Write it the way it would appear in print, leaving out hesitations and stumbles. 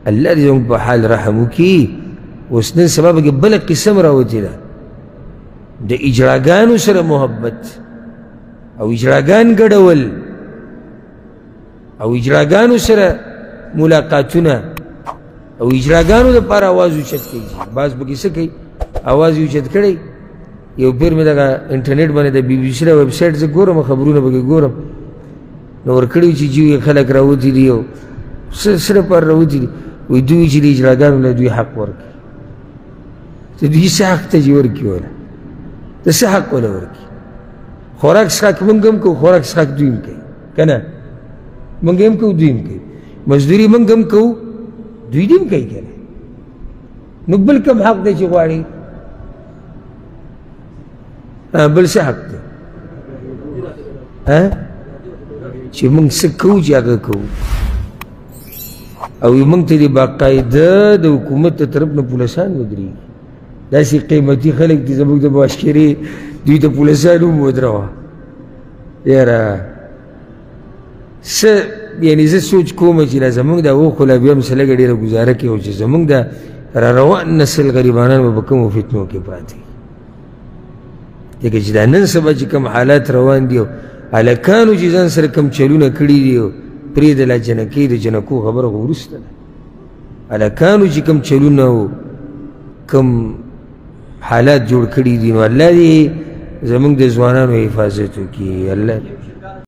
الله دې زموږ په حال رحم وکړي. اوس نن سبا پکې بله قسم راوتې ده د اجراګانو سره محبت او اجراګان ګډول او اجراګانو سره ملاقاتونه او اجراګانو دپاره اواز اوچت کوي. بعض پکې څه کوي اواز یې اوچت کړی یو پیر مې دغه انټرنیټ باندې د بي بي سي ویب سایټ زه ګورم خبرونه پکې ګورم نو ورکړي چې جیو خلک راوتي دي او څه لپاره راوتي دي وایي دوی چې د اجراګانو له دوی حق ورکړي چې دوی څه حق ته چې ورکړي وله د څه حق وله ورکړي. خوراک څښاک موږ هم کوو خوراک څښاک دوی هم کوي که نه موږ هم کوو دوی هم کوي مزدوري موږ هم کوو دوی دې هم کوي که نه نو بل کوم حق دی چې غواړي بل څه حق دی چې موږ څه کوو چې هغه کوو او موږ ته دې باقاعده د حکومت د طرف نه پولیسان ودرېږي. داسې قیمتي خلک دي زموږ د معاشرې دوی ته پولیسان هم ودروه. یاره څه یعنې زه سوچ کوم چې دا زموږ دا و خو لا بیا هم څه لږه ډېره ګزاره کوي چې زموږ دا را روان نسل غریبانان به په کومو فتنو کې پراته وي. ځکه چې دا نن سبا چې کوم حالات روان دي او هلکانو چې ځان سره کوم چلونه کړي دي پرېږده لا جنکۍ د جنکو خبره خو وروسته ده. هلکانو چې کوم چلونه او کوم حالات جوړ کړي دي نو الله دې زموږ د ځوانانو حفاظت وکړي. الله